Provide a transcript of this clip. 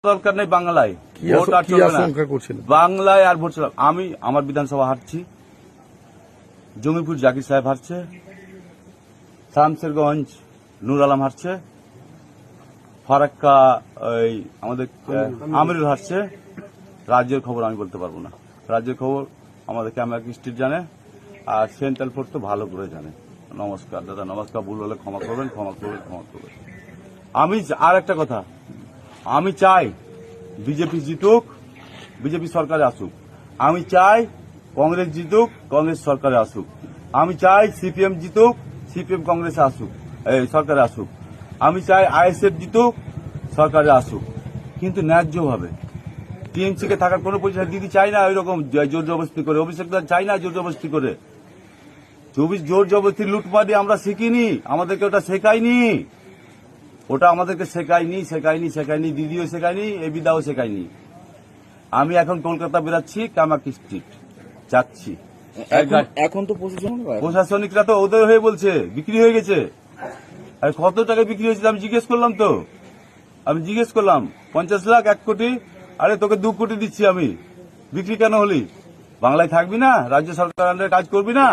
দরকার নেই বাংলায় ভোট আর চলবে না, বাংলায় আর ভোট চলবে। আমি আমার বিধানসভা হারছি, জঙ্গিপুর জাকির সাহেব হারছে, শামসেরগঞ্জ নুর আলম হারছে, ফারাক্কা ওই আমাদের আমিরুল হারছে। রাজ্যের খবর আমি বলতে পারবো না, রাজ্যের খবর আমাদের ক্যামেরা স্ট্রিট জানে, আর সেন্ট্রাল ফোর্স তো ভালো করে জানে। নমস্কার দাদা, নমস্কার। ভুল হলে ক্ষমা করবেন, ক্ষমা করবেন, ক্ষমা করবেন। আমি আর একটা কথা, আমি চাই বিজেপি জিতুক, বিজেপি সরকারে আসুক। আমি চাই কংগ্রেস জিতুক, কংগ্রেস সরকারে আসুক। আমি চাই সিপিএম জিতুক, সিপিএম কংগ্রেসে আসুক, সরকারে আসুক। আমি চাই আইএসএফ জিতুক, সরকারে আসুক, কিন্তু ন্যায্যভাবে। টিএমসিকে থাকার কোনো পয়সা দিদি চাই না, ওই রকম জোর জবরদস্তি করে। অভিষেক চাই না জোর জবরদস্তি করে। জোর জবরদস্তি লুটপাটি আমরা শিখিনি, আমাদেরকে ওটা শেখায়নি, ওটা আমাদেরকে শেখায়নি, দিদিও শেখায়নি, এবিদাও শেখায়নি। আমি এখন কলকাতা বেরাচ্ছি, কামাকি স্ট্রিট যাচ্ছি। এখন তো প্রশাসনিকরা তো ওদের হয়ে বলছে বিক্রি হয়ে গেছে। আর কত টাকা বিক্রি হয়েছে আমি জিজ্ঞেস করলাম, তো আমি জিজ্ঞেস করলাম 50 লাখ, 1 কোটি। আরে তোকে 2 কোটি দিচ্ছি আমি, বিক্রি কেন হলি? বাংলায় থাকবি না? রাজ্য সরকার আন্ডারে কাজ করবি না?